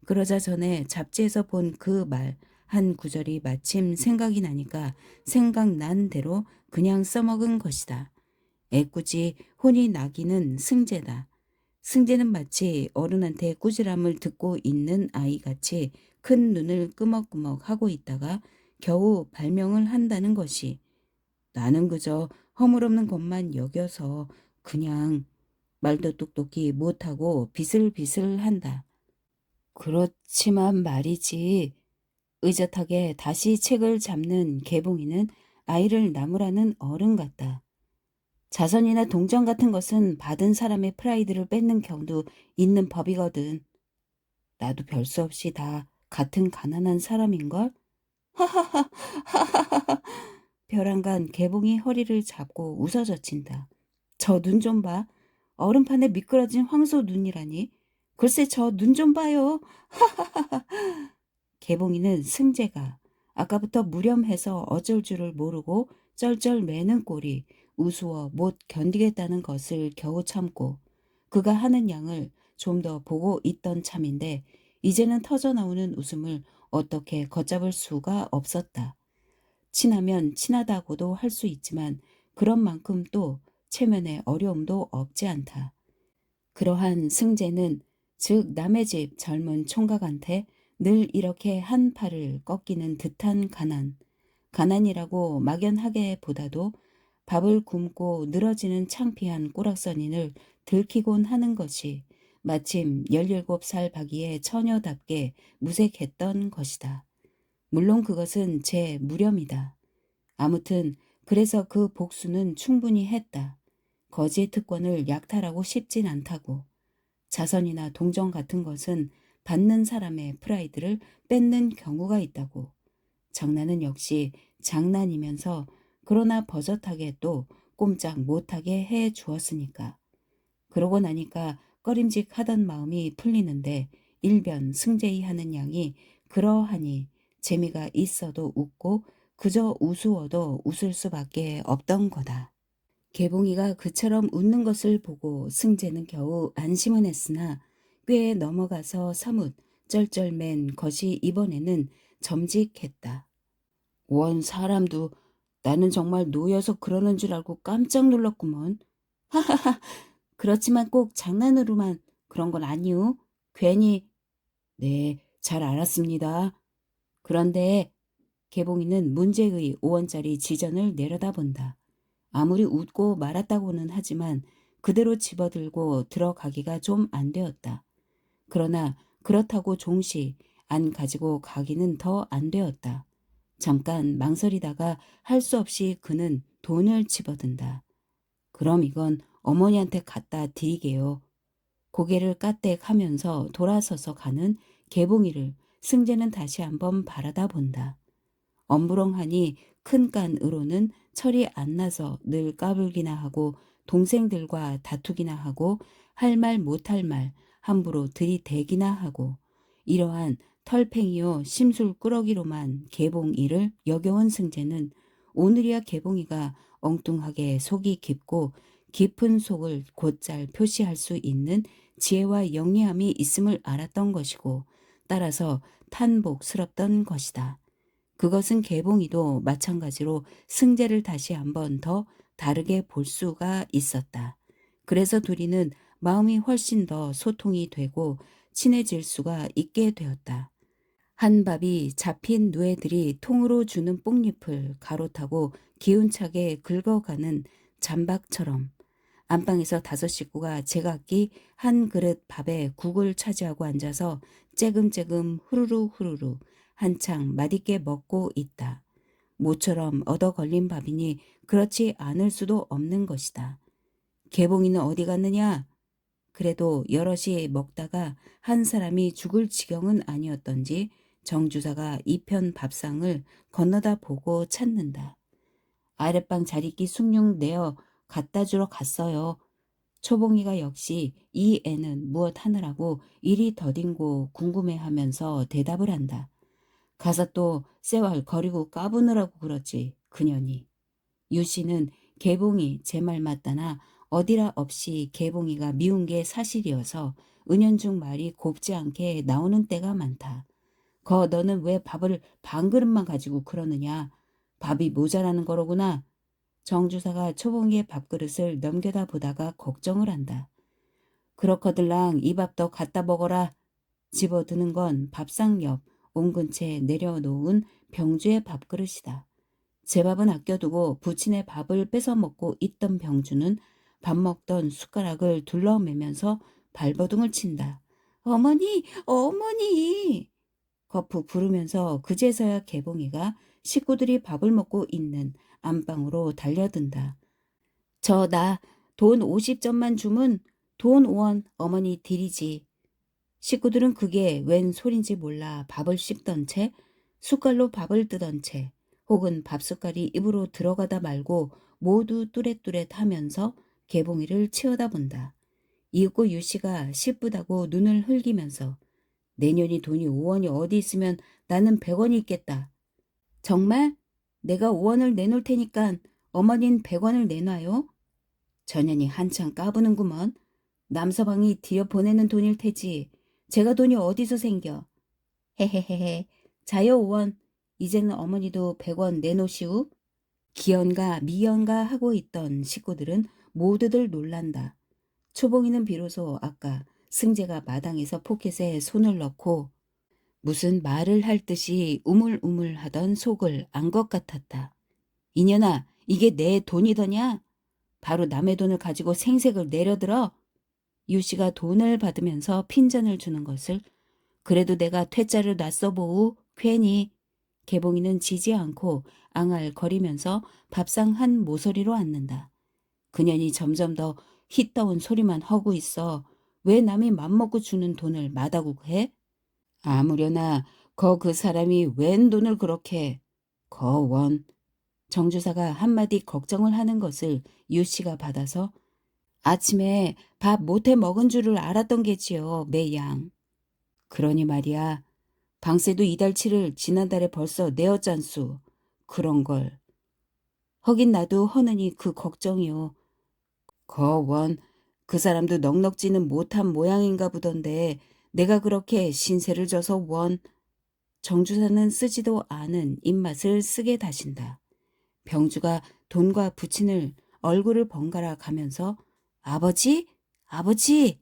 그러자 전에 잡지에서 본 그 말 한 구절이 마침 생각이 나니까 생각난 대로 그냥 써먹은 것이다. 애꿎이 혼이 나기는 승재다. 승재는 마치 어른한테 꾸지람을 듣고 있는 아이같이 큰 눈을 끄먹끄먹 하고 있다가 겨우 발명을 한다는 것이 나는 그저 허물없는 것만 여겨서 그냥 말도 똑똑히 못하고 비슬비슬 한다. 그렇지만 말이지. 의젓하게 다시 책을 잡는 개봉이는 아이를 나무라는 어른 같다. 자선이나 동정 같은 것은 받은 사람의 프라이드를 뺏는 경우도 있는 법이거든. 나도 별 수 없이 다 같은 가난한 사람인걸? 하하하 하하하하. 벼랑간 개봉이 허리를 잡고 웃어젖힌다. 저 눈 좀 봐. 얼음판에 미끄러진 황소 눈이라니. 글쎄 저 눈 좀 봐요. 하하하하. 개봉이는 승재가 아까부터 무렴해서 어쩔 줄을 모르고 쩔쩔 매는 꼴이 우스워 못 견디겠다는 것을 겨우 참고 그가 하는 양을 좀 더 보고 있던 참인데 이제는 터져나오는 웃음을 어떻게 걷잡을 수가 없었다. 친하면 친하다고도 할 수 있지만 그런 만큼 또 체면에 어려움도 없지 않다. 그러한 승재는 즉 남의 집 젊은 총각한테 늘 이렇게 한 팔을 꺾이는 듯한 가난, 가난이라고 막연하게 보다도 밥을 굶고 늘어지는 창피한 꼬락서니를 들키곤 하는 것이 마침 17살 박이의 처녀답게 무색했던 것이다. 물론 그것은 제 무렴이다. 아무튼 그래서 그 복수는 충분히 했다. 거지 특권을 약탈하고 싶진 않다고. 자선이나 동정 같은 것은 받는 사람의 프라이드를 뺏는 경우가 있다고. 장난은 역시 장난이면서 그러나 버젓하게 또 꼼짝 못하게 해 주었으니까. 그러고 나니까 꺼림직하던 마음이 풀리는데 일변 승제히 하는 양이 그러하니 재미가 있어도 웃고 그저 우스워도 웃을 수밖에 없던 거다. 개봉이가 그처럼 웃는 것을 보고 승재는 겨우 안심은 했으나 꽤 넘어가서 사뭇 쩔쩔맨 것이 이번에는 점직했다. 원 사람도 나는 정말 노여서 그러는 줄 알고 깜짝 놀랐구먼. 하하하. 그렇지만 꼭 장난으로만 그런 건 아니오. 괜히. 네, 잘 알았습니다. 그런데 개봉이는 문제의 5원짜리 지전을 내려다본다. 아무리 웃고 말았다고는 하지만 그대로 집어들고 들어가기가 좀 안 되었다. 그러나 그렇다고 종시 안 가지고 가기는 더 안 되었다. 잠깐 망설이다가 할 수 없이 그는 돈을 집어든다. 그럼 이건 어머니한테 갖다 드리게요. 고개를 까뜩하면서 돌아서서 가는 개봉이를 승재는 다시 한번 바라다 본다. 엄부렁하니 큰 깐으로는 철이 안 나서 늘 까불기나 하고 동생들과 다투기나 하고 할 말 못할 말 함부로 들이대기나 하고 이러한 털팽이요 심술꾸러기로만 개봉이를 여겨온 승재는 오늘이야 개봉이가 엉뚱하게 속이 깊고 깊은 속을 곧잘 표시할 수 있는 지혜와 영리함이 있음을 알았던 것이고 따라서 탄복스럽던 것이다. 그것은 개봉이도 마찬가지로 승재를 다시 한번 더 다르게 볼 수가 있었다. 그래서 둘이는 마음이 훨씬 더 소통이 되고 친해질 수가 있게 되었다. 한 밥이 잡힌 누에들이 통으로 주는 뽕잎을 가로타고 기운차게 긁어가는 잠박처럼 안방에서 5식구가 제각기 한 그릇 밥에 국을 차지하고 앉아서 째금째금 후루루 후루루 한창 맛있게 먹고 있다. 모처럼 얻어 걸린 밥이니 그렇지 않을 수도 없는 것이다. 개봉이는 어디 갔느냐? 그래도 여럿이 먹다가 한 사람이 죽을 지경은 아니었던지 정주사가 이편 밥상을 건너다 보고 찾는다. 아랫방 자리끼 숭늉 내어 갖다 주러 갔어요. 초봉이가 역시 이 애는 무엇 하느라고 이리 더딘고 궁금해하면서 대답을 한다. 가서 또 쇠왈 거리고 까부느라고 그러지 그년이. 유씨는 개봉이 제 말 맞다나 어디라 없이 개봉이가 미운 게 사실이어서 은연중 말이 곱지 않게 나오는 때가 많다. 거 너는 왜 밥을 반 그릇만 가지고 그러느냐. 밥이 모자라는 거로구나. 정주사가 초봉이의 밥그릇을 넘겨다 보다가 걱정을 한다. 그렇거들랑 이 밥도 갖다 먹어라. 집어드는 건 밥상 옆 온근채 내려놓은 병주의 밥그릇이다. 제 밥은 아껴두고 부친의 밥을 뺏어 먹고 있던 병주는 밥 먹던 숟가락을 둘러매면서 발버둥을 친다. 어머니, 어머니! 거푸 부르면서 그제서야 개봉이가 식구들이 밥을 먹고 있는 안방으로 달려든다. 저 나 돈 50점만 주면 돈 5원 어머니 드리지. 식구들은 그게 웬 소린지 몰라 밥을 씹던 채 숟갈로 밥을 뜨던 채 혹은 밥숟갈이 입으로 들어가다 말고 모두 뚜렛뚜렛 하면서 개봉이를 치어다본다. 이윽고 유씨가 시쁘다고 눈을 흘기면서 내년이 돈이 5원이 어디 있으면 나는 100원이 있겠다. 정말? 내가 5원을 내놓을 테니까 어머닌 100원을 내놔요? 전현이 한창 까부는구먼. 남서방이 들여보내는 돈일 테지. 제가 돈이 어디서 생겨. 헤헤헤헤. 자요 5원. 이제는 어머니도 100원 내놓으시우. 기연가 미연가 하고 있던 식구들은 모두들 놀란다. 초봉이는 비로소 아까 승재가 마당에서 포켓에 손을 넣고 무슨 말을 할 듯이 우물우물하던 속을 안 것 같았다. 이년아, 이게 내 돈이더냐? 바로 남의 돈을 가지고 생색을 내려들어? 유 씨가 돈을 받으면서 핀잔을 주는 것을 그래도 내가 퇴짜를 놨어보우 괜히. 개봉이는 지지 않고 앙알거리면서 밥상 한 모서리로 앉는다. 그년이 점점 더 휘떠운 소리만 하고 있어. 왜 남이 맘먹고 주는 돈을 마다고 해? 아무려나 그 사람이 웬 돈을 그렇게. 거원. 정주사가 한마디 걱정을 하는 것을 유 씨가 받아서 아침에 밥 못해 먹은 줄을 알았던 게지요, 매양. 그러니 말이야. 방세도 이달치를 지난달에 벌써 내었잖수. 그런 걸. 허긴 나도 허느니 그 걱정이요. 거원, 그 사람도 넉넉지는 못한 모양인가 보던데 내가 그렇게 신세를 져서 원. 정주사는 쓰지도 않은 입맛을 쓰게 다신다. 병주가 돈과 부친을 얼굴을 번갈아 가면서 아버지? 아버지!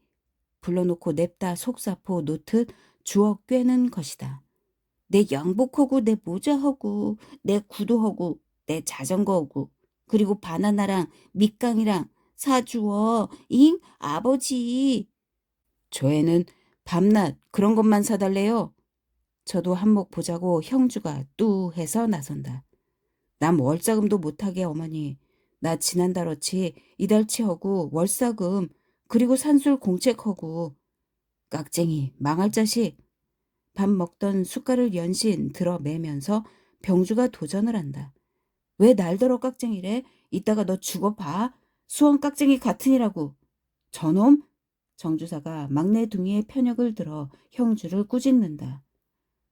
불러놓고 냅다 속사포 놓듯 주워 꿰는 것이다. 내 양복하고 내 모자하고 내 구두하고 내 자전거하고 그리고 바나나랑 밑강이랑 사주어 잉 아버지. 저애는 밤낮 그런 것만 사달래요. 저도 한몫 보자고 형주가 뚜해서 나선다. 남 월자금도 못하게 어머니. 나 지난달어치 이달치 하고 월사금 그리고 산술 공책하고. 깍쟁이 망할 자식. 밥 먹던 숟갈을 연신 들어매면서 병주가 도전을 한다. 왜 날더러 깍쟁이래? 이따가 너 죽어봐. 수원 깍쟁이 같으니라고. 저놈? 정주사가 막내둥이의 편역을 들어 형주를 꾸짖는다.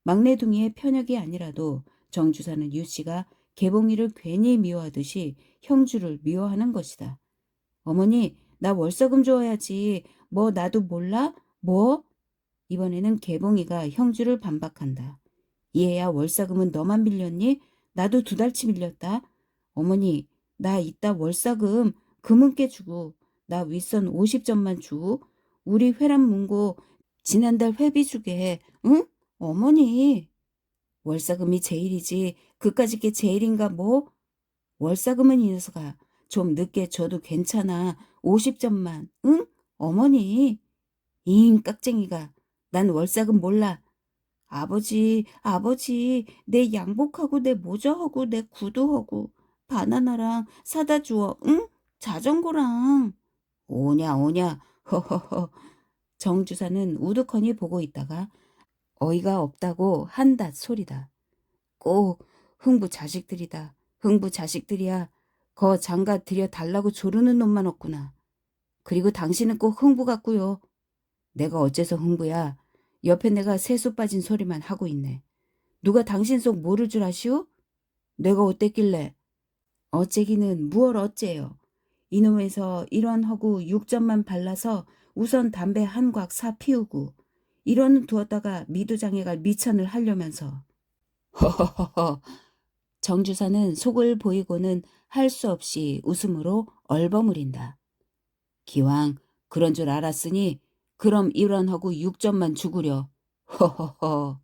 막내둥이의 편역이 아니라도 정주사는 유씨가 개봉이를 괜히 미워하듯이 형주를 미워하는 것이다. 어머니, 나 월세금 줘야지. 뭐 나도 몰라? 뭐? 이번에는 개봉이가 형주를 반박한다. 얘야 월사금은 너만 밀렸니? 나도 2달치 밀렸다. 어머니, 나 이따 월사금 금은께 주고 나 윗선 50점만 주. 우리 회람 문고 지난달 회비 주게. 응? 어머니. 월사금이 제일이지 그까짓 게 제일인가 뭐? 월사금은 이 녀석아 좀 늦게 줘도 괜찮아. 50점만. 응? 어머니. 잉 깍쟁이가. 난 월사금 몰라. 아버지, 아버지, 내 양복하고 내 모자하고 내 구두하고 바나나랑 사다 주어, 응? 자전거랑. 오냐, 오냐, 허허허. 정주사는 우두커니 보고 있다가 어이가 없다고 한닷 소리다. 꼭 흥부 자식들이다. 흥부 자식들이야. 거 장가 들여달라고 조르는 놈만 없구나. 그리고 당신은 꼭 흥부 같고요. 내가 어째서 흥부야. 옆에 내가 세수 빠진 소리만 하고 있네. 누가 당신 속 모를 줄 아시오? 내가 어땠길래? 어째기는 무얼 어째요. 이놈에서 일원하고 6점만 발라서 우선 담배 한 곽 사 피우고 일원은 두었다가 미두장애가 미천을 하려면서. 허허허허. 정주사는 속을 보이고는 할 수 없이 웃음으로 얼버무린다. 기왕 그런 줄 알았으니 그럼 일원하고 6점만 주구려. 허허허.